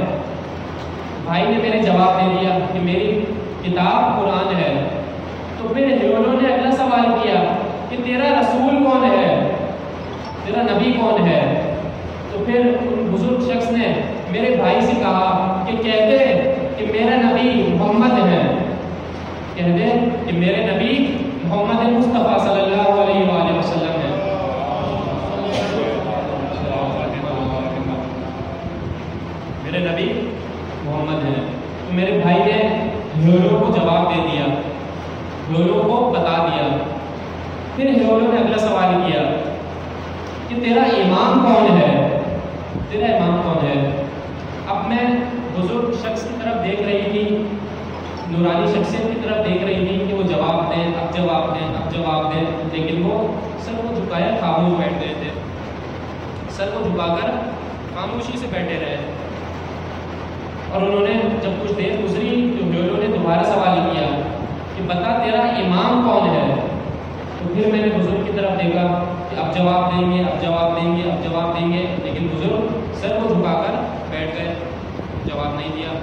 بھائی نے میرے جواب دے دیا کہ میری کتاب قرآن ہے. تو پھر ہیولو نے اگلا سوال کیا کہ تیرا رسول کون ہے، تیرا نبی کون ہے؟ تو پھر ان بزرگ شخص نے میرے بھائی سے کہا کہ کہہ دے کہ میرا نبی محمد ہے، کہہ دے کہ میرے نبی محمد مصطفیٰ صلی اللہ علیہ وآلہ وسلم ہے. میرے نبی محمد ہے. تو میرے بھائی نے ہیولو کو جواب دے دیا، ہیولو کو بتا دیا. پھر ہیولو نے اگلا سوال کیا کہ تیرا امام کون ہے، تیرا امام کون ہے؟ اب میں بزرگ شخص کی طرف دیکھ رہی تھی، نورانی شخصیت کی طرف دیکھ رہی تھی کہ وہ جواب دیں، اب جواب دیں، اب جواب دیں، لیکن وہ سر کو جھکائے خاموش بیٹھ گئے تھے، سر کو جھکا کر خاموشی سے بیٹھے رہے. اور انہوں نے جب کچھ دیر گزری تو ہیولو نے دوبارہ سوال کیا کہ بتا تیرا امام کون ہے. تو پھر میں نے بزرگ کی طرف دیکھا کہ اب جواب دیں گے، اب جواب دیں گے، اب جواب دیں گے، لیکن بزرگ سر کو جھکا کر بیٹھ گئے، جواب نہیں دیا.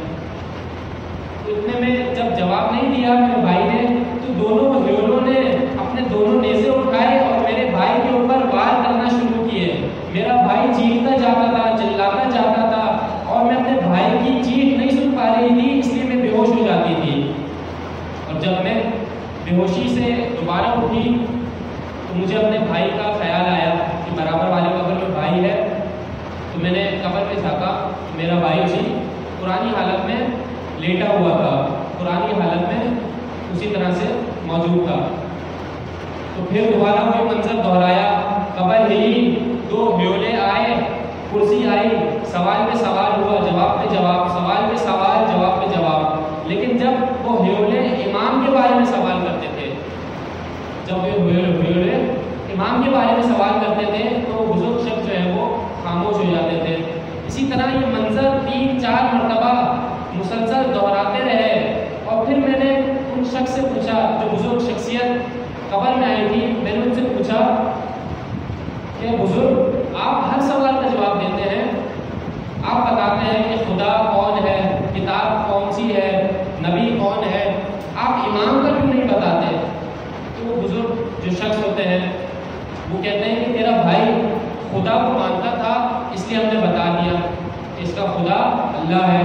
تو اتنے میں جب جواب نہیں دیا میرے بھائی نے، تو دونوں ہیولو نے اپنے دونوں نیزے اٹھائے اور میرے بھائی کے اوپر وار کرنا شروع کیے. میرا بھائی چیختا جاتا تھا، چلاتا جاتا تھا، اور میں اپنے بھائی کی چیخ نہیں سن پا رہی تھی، اس لیے میں بے ہوش ہو جاتی تھی. اور جب میں بے ہوشی سے دوبارہ اٹھی تو مجھے اپنے بھائی کا خیال آیا کہ برابر والے قبر میں بھائی ہے. تو میں نے قبر پہ جھانکا، میرا بھائی اسی پرانی حالت میں لیٹا ہوا تھا، پرانی حالت میں اسی طرح سے موجود تھا. تو پھر دوبارہ وہی منظر دہرایا، قبر ہلی، دو ہیولے آئے، کرسی آئی، سوال پہ سوال ہوا، جواب پہ جواب، سوال پہ سوال، جواب پہ جواب. لیکن جب وہ ہیولے امام کے بارے میں سوال کرتے تھے، جب وہ ہیولے امام کے بارے میں سوال کرتے تھے تو بزرگ شخص جو ہے وہ خاموش ہو جاتے تھے. اسی طرح یہ منظر 3-4 مرتبہ مسلسل دہراتے رہے. اور پھر میں نے ان شخص سے پوچھا، جو بزرگ شخصیت قبر میں آئی تھی، میں نے ان سے پوچھا کہ بزرگ آپ ہر سوال کا جواب دیتے ہیں، آپ بتاتے ہیں کہ خدا کون ہے، کتاب کون سی ہے، نبی کون ہے، آپ امام کا کیوں نہیں بتاتے؟ تو وہ بزرگ جو شخص ہوتے ہیں وہ کہتے ہیں کہ تیرا بھائی خدا کو مانتا تھا اس لیے ہم نے بتا دیا کہ اس کا خدا اللہ ہے.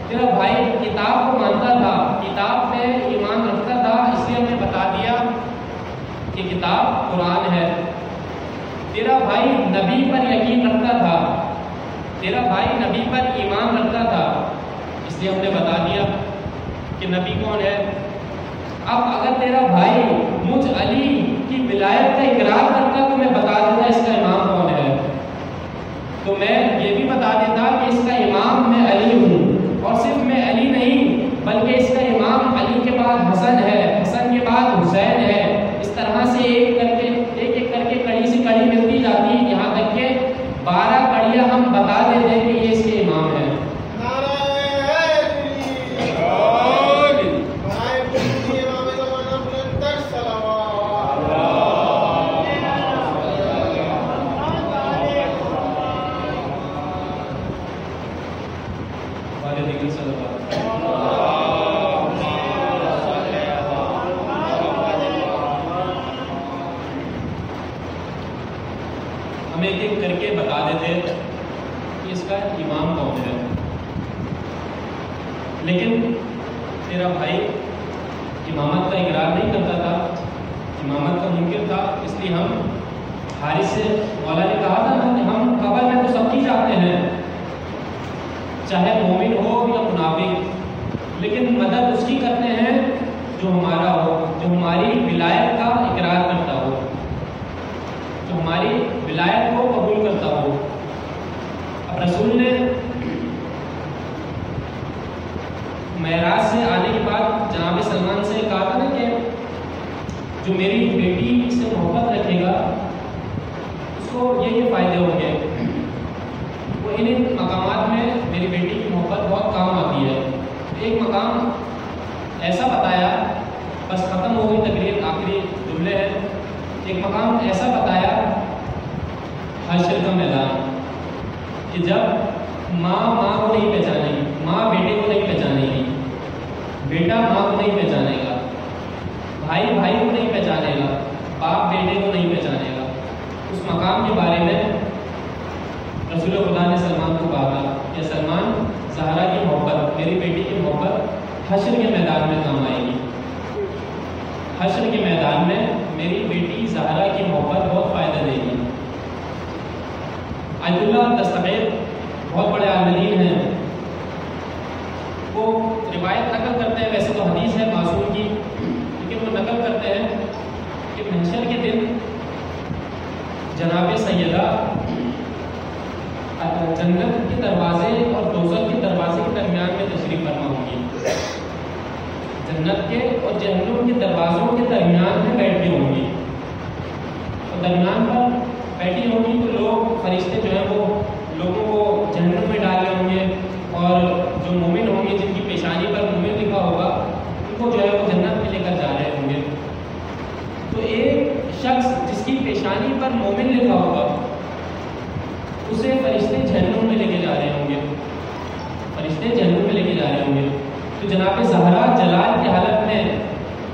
تیرا بھائی کتاب کو مانتا تھا، کتاب پہ ایمان رکھتا تھا، اس لیے ہم نے بتا دیا کہ کتاب قرآن ہے. تیرا بھائی نبی پر یقین رکھتا تھا، تیرا بھائی نبی پر ایمان رکھتا تھا، اس لیے ہم نے بتا دیا کہ نبی کون ہے. اب اگر تیرا بھائی مجھ علی کی ولایت کا اقرار کرتا تو میں بتا دیتا اس کا امام کون ہے. تو میں یہ بھی بتا دیتا کہ اس کا امام میں علی ہوں، اور صرف میں علی نہیں بلکہ اس کا امام علی کے بعد حسن ہے، حسن کے بعد حسین ہے. اس طرح سے ایک ایک کر کے کڑی سے کڑی ملتی جاتی، یہاں تک کہ 12 کڑیاں ہم بتا دیتے کہ یہ اس کے امام ہے. ہم ایک ایک کر کے بتا دیتے کہ اس کا امام کون ہے. لیکن تیرا بھائی امامت کا اقرار نہیں کرتا تھا، امامت کا منکر تھا، اس لیے ہم حارث سے مولا نے کہا تھا نا کہ ہم قبر میں تو سب کی جاتے ہیں، چاہے مومن ہو یا منافق، لیکن مدد اس کی کرتے ہیں جو ہمارا ہو، جو ہماری ولایت کا اقرار کرتا ہو، جو ہماری ولایت کو قبول کرتا ہو. اب رسول نے معراج سے آنے کے بعد جناب سلمان سے کہا تھا نا کہ جو میری بیٹی سے محبت رکھے گا اس کو یہ فائدے ہوں گے. وہ ان مقامات میں میری بیٹی کی محبت بہت کام آتی ہے. ایک مقام ایسا بتایا، بس ختم ہو گئی تقریر، آخری جملے ہیں. ایک مقام ایسا بتایا حشر کا میدان، کہ جب ماں کو نہیں پہچانے گی، ماں بیٹے کو نہیں پہچانے گی، بیٹا ماں کو نہیں پہچانے گا، بھائی کو نہیں پہچانے گا، باپ بیٹے کو نہیں پہچانے گا. اس مقام کے بارے میں رسول خدا نے سلمان کو کہا تھا کہ سلمان، زہرا کی محبت، میری بیٹی کی محبت حشر کے میدان میں کام آئے گی. حشر کے میدان میں میری بیٹی زہرا کی محبت بہت فائدہ دے گی. آیت اللہ دستگیر بہت بڑے عالم دین ہیں، وہ روایت نقل کرتے ہیں، ویسے تو حدیث ہے معصوم کی، لیکن وہ نقل کرتے ہیں کہ محشر کے دن جناب سیدہ جنت کے دروازے اور دوزخ کے دروازے کے درمیان میں تشریف فرما ہوں گی. جنت کے اور جہنم کے دروازوں کے درمیان میں بیٹھی ہوں گی. اور درمیان پر بیٹھی ہوں گی تو لوگ، فرشتے جو ہیں وہ لوگوں کو جہنم میں ڈالے ہوں گے، اور جو مومن ہوں گے جن کی پیشانی پر مومن لکھا ہوگا ان کو جو ہے وہ جنت میں لے کر جا رہے ہوں گے. تو ایک شخص جس کی پیشانی پر مومن لکھا ہوگا اسے فرشتے جہنم میں لے کے جا رہے ہوں گے، فرشتے جہنم میں لے کے جا رہے ہوں گے. تو جناب زہرا جلال کی حالت میں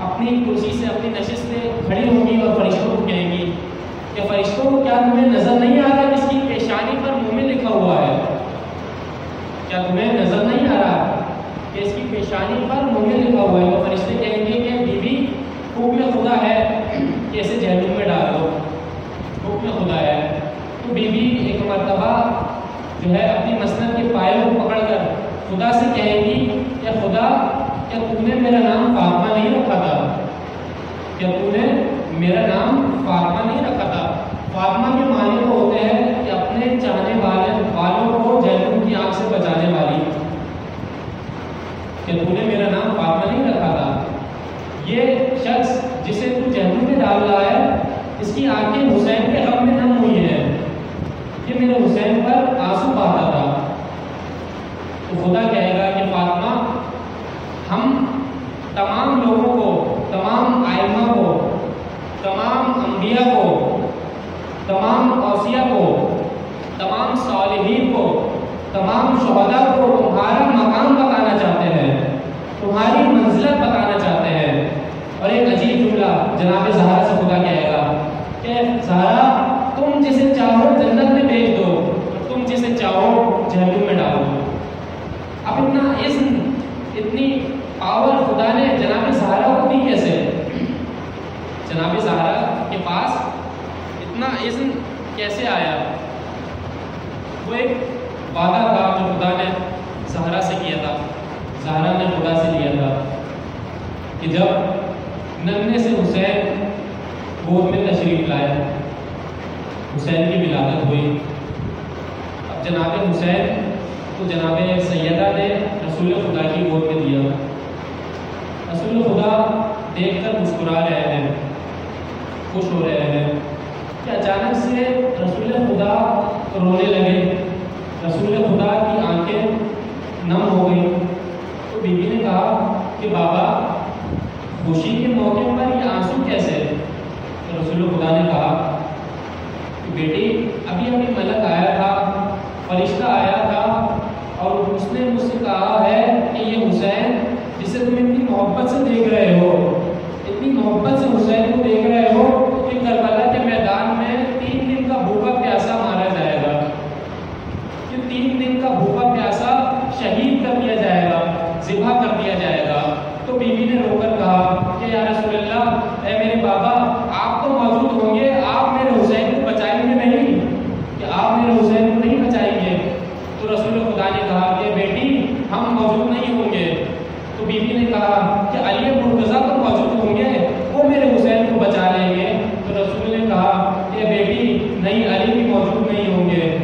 اپنی کرسی سے، اپنی نشست سے کھڑی ہوں گی اور فرشتوں کو کہیں گی کہ فرشتوں کو کیا تمہیں نظر نہیں آ رہا جس کی پیشانی پر مومن لکھا ہوا ہے؟ کیا تمہیں نظر نہیں آ رہا کہ اس کی پیشانی پر مومن لکھا ہوا ہے؟ تو فرشتے کہیں گے کہ بی بی، حکم خدا ہے کہ اسے جہنم میں ڈال دو، حکم خدا ہے. تو بی بی ایک مرتبہ جو ہے اپنی مسند کے پائے کو پکڑ کر خدا سے کہے گی کہ خدا، کیا تم نے میرا نام فاطمہ نہیں رکھا تھا؟ کیا تم نے میرا نام فاطمہ نہیں رکھا تھا؟ فاطمہ کے معنی تو ہوتے ہیں کہ اپنے چاہنے والوں کو جہنم کی آگ سے بچانے والی. کہ تم نے میرا نام فاطمہ نہیں رکھا تھا. یہ شخص جسے تو جہنم میں ڈال رہا ہے، اس کی آنکھیں حسین کے غم میں نم ہوئی ہیں. یہ میرے حسین پر آنسو بہاتا تھا. تو خدا کہے گا کہ فاطمہ، ہم تمام لوگوں کو، تمام ائمہ کو، تمام انبیاء کو، تمام اوصیاء کو، تمام صالحین کو، تمام شہداء کو تمہارا مقام بتانا چاہتے ہیں، تمہاری منزلت بتانا چاہتے ہیں. اور ایک عجیب جملہ جناب زہرا سے خدا کہے گا کہ زہرا، تم جسے چاہو جنت میں بھیج دو اور تم جسے چاہو جہنم میں ڈال دو. اب اتنا عزم، اتنی پاور خدا نے جناب زہرا کو دی کیسے؟ جناب زہرا کے پاس اتنا عزم کیسے آیا؟ وہ ایک وعدہ تھا جو خدا نے زہرا سے کیا تھا، زہرا نے خدا سے لیا تھا کہ جب ننھے سے حسین گود میں تشریف لائے، حسین کی ولادت ہوئی. اب جناب حسین تو جناب سیدہ نے رسول خدا کی گود میں دیا. رسول خدا دیکھ کر مسکرا رہے ہیں، خوش ہو رہے ہیں کہ اچانک سے رسول خدا رونے لگے. رسول خدا کی آنکھیں نم ہو گئی. تو بی بی نے کہا کہ بابا، خوشی کے موقع پر یہ آنسو کیسے؟ تو رسول خدا نے کہا کہ بیٹی، ابھی ملک آیا تھا، فرشتہ آیا تھا، اور اس نے مجھ سے کہا ہے کہ یہ حسین جسے تم اتنی محبت سے دیکھ رہے ہو، اتنی محبت سے حسین کو دیکھ رہے ہو کہ کربلا کے میدان میں 3 دن کا بھوکا پیاسا مارا جائے گا، کہ 3 دن کا بھوکا پیاسا شہید کر دیا جائے گا، ذبح کر دیا جائے گا. تو بی بی نے رو کر کہا کہ یا رسول اللہ، اے میرے بابا، آپ تو موجود ہوں گے، آپ میرے حسین کو بچائیں گے نہیں؟ کہ آپ میرے حسین کو نہیں بچائیں گے؟ تو رسول خدا نے کہا کہ بیٹی، ہم موجود نہیں ہوں گے. تو بی بی نے کہا کہ علی مرتضیٰ تو موجود ہوں گے، وہ میرے حسین کو بچا لیں گے. تو رسول نے کہا کہ بیٹی نہیں، علی بھی موجود نہیں ہوں گے.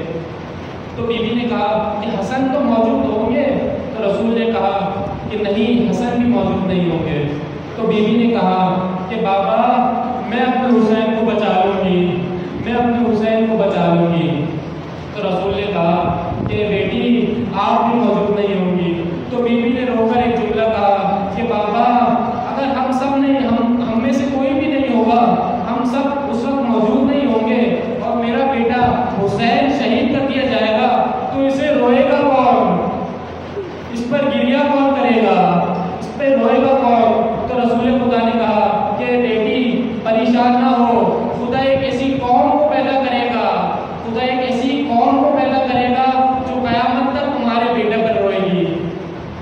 تو بی بی نے کہا کہ حسن تو موجود ہوں گے. تو رسول نے کہا کہ نہیں، حسن بھی موجود نہیں ہوں گے. تو بی بی نے کہا کہ بابا میں اپنے حسین کو بچا لوں گی، میں اپنے حسین کو بچا لوں گی۔ تو رسول نے کہا کہ بیٹی آپ بھی موجود نہیں ہوں گی۔ تو بی بی نے رو کر ایک جملہ کہا کہ بابا اگر ہم سب نہیں، ہم میں سے کوئی بھی نہیں ہوگا، ہم سب اس وقت موجود نہیں ہوں گے اور میرا بیٹا حسین شہید کر دیا جائے گا تو اسے روئے گا کون؟ اس پر گریہ کون کرے گا؟ اس پہ روئے گا کون؟ تو رسول خدا نے کہا کہ بیٹی پریشان نہ ہو، خدا ایک ایسی قوم کو پیدا کرے گا، خدا ایک ایسی قوم کو پیدا کرے گا جو قیامت تک تمہارے بیٹے پر روئے گی،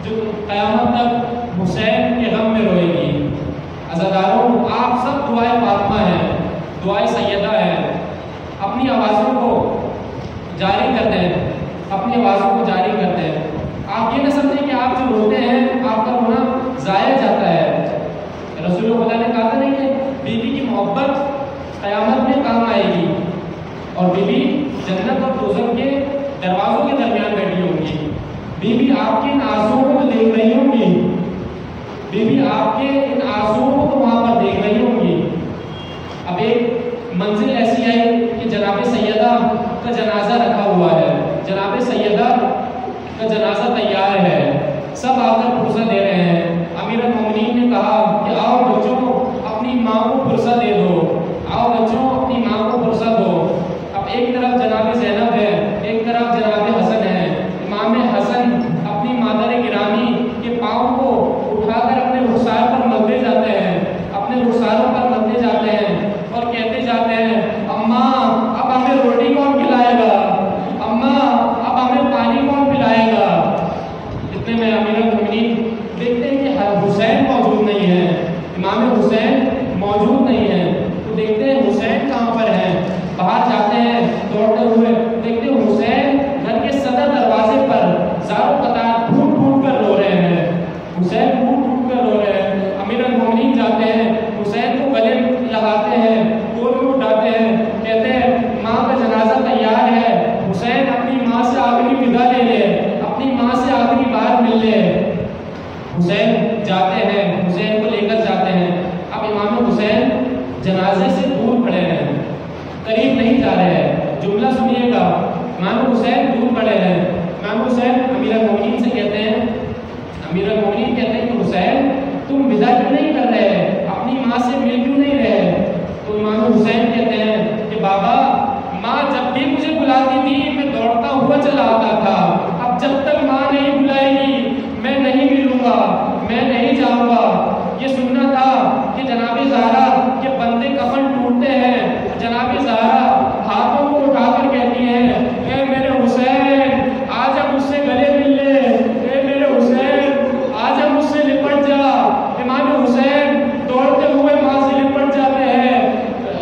جو قیامت تک حسین کے غم میں روئے گی۔ عزاداروں، آپ سب دعائے فاطمہ ہیں، دعائے سیدہ ہیں، اپنی آوازوں کو جاری کرتے ہیں، اپنی آوازوں کو جاری کرتے ہیں۔ آپ یہ نہ سمجھیں کہ آپ جو روتے ہیں آپ کا رونا ضائع جاتا ہے۔ رسول خدا نے کہا تھا نہیں کہ بیوی کی محبت قیامت میں کام آئے گی اور بیوی جنت اور دوزخ کے دروازوں کے درمیان بیٹھی ہوں گی۔ بیوی آپ کے ان آنسوؤں کو دیکھ رہی ہوں گی، بیوی آپ کے ان آنسوؤں کو تو وہاں پر دیکھ رہی ہوں گی۔ اب ایک منزل ایسی آئی کہ جناب سیدہ کا جنازہ رکھا ہوا ہے، جناب سیدہ کا جنازہ تیار ہے، سب آ کر پرسہ دے رہے ہیں۔ امیر المومنین نے کہا کہ آؤ بچوں اپنی ماں کو پرسہ دے دو، آؤ بچوں اپنی ماں کو پرسہ دو۔ اب ایک طرف جناب زینب ہے، ایک طرف جناب حسن ہے۔ امام حسن اپنی مادر گرامی کے پاؤں کو اٹھا کر اپنے رخسار پر ملتے جاتے ہیں، اپنے رخساروں پر ملتے جاتے ہیں اور کہتے جاتے ہیں اماں اب ہمیں روٹی کون کھلائے گا، اماں اب ہمیں پانی کون پلائے گا۔ اتنے میں امیر المومنین دیکھتے ہیں کہ حسین موجود نہیں ہے، امام حسین موجود نہیں ہے، تو دیکھتے ہیں حسین کہاں پر ہے۔ باہر جاتے ہیں دوڑتے ہوئے، دیکھتے ہیں حسین گھر کے صدر دروازے پر زاروں قطار پھوٹ پھوٹ کر رو رہے ہیں، حسین پھوٹ پھوٹ کر رو رہے ہیں۔ امیر المومنین جاتے ہیں، حسین کو گلے لگاتے ہیں، گول میں اٹھاتے ہیں، کہتے ہیں ماں کا جنازہ تیار ہے، حسین اپنی ماں سے آخری ودا لے لے، اپنی ماں سے آخری بار مل لے۔ حسین جاتے ہیں، حسین کو لے کر جاتے ہیں۔ اب امام حسین جنازے سے دور کھڑے ہیں، قریب نہیں جا رہے ہیں۔ جملہ سنیے گا، امام حسین دور کھڑے ہیں۔ امام حسین امیر المومنین سے کہتے ہیں، امیر المومنین کہتے ہیں کہ حسین تم ودا کیوں نہیں کر رہے، اپنی ماں سے مل کیوں نہیں رہے؟ تو امام حسین کہتے ہیں کہ بابا ماں جب بھی مجھے بلاتی تھی میں دوڑتا ہوا چلا آتا تھا، اب جب تک ماں نہیں بلائے گی میں نہیں ملوں گا، میں نہیں جاؤں گا۔ یہ سننا تھا کہ جناب زہرا کے بندے کفن ٹوٹتے ہیں، جناب زہرا ہاتھوں کو اٹھا کر کہتی ہیں اے میرے حسین آج ہم مجھ سے گلے مل لے، اے میرے حسین آج ہم مجھ سے لپٹ جا۔ امام حسین دوڑتے ہوئے ماں سے لپٹ جاتے ہیں۔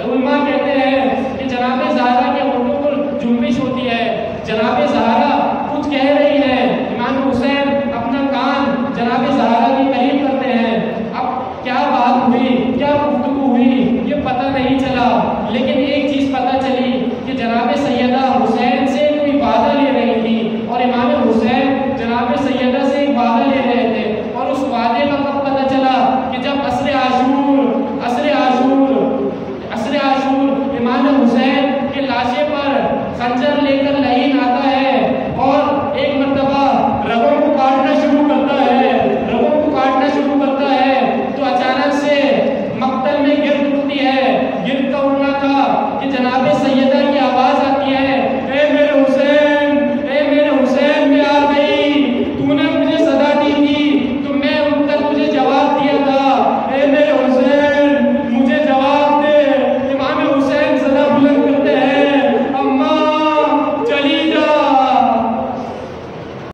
علماء کہتے ہیں کہ جناب زہرا کے ہونٹوں پر جنبش ہوتی ہے، جناب زہرا کچھ کہہ رہی ہے، امام حسین اپنا کان جناب زہرا کے قریب کرتے ہیں۔ اب کیا بات ہوئی، کیا گفتگو ہوئی یہ پتہ نہیں چلا، لیکن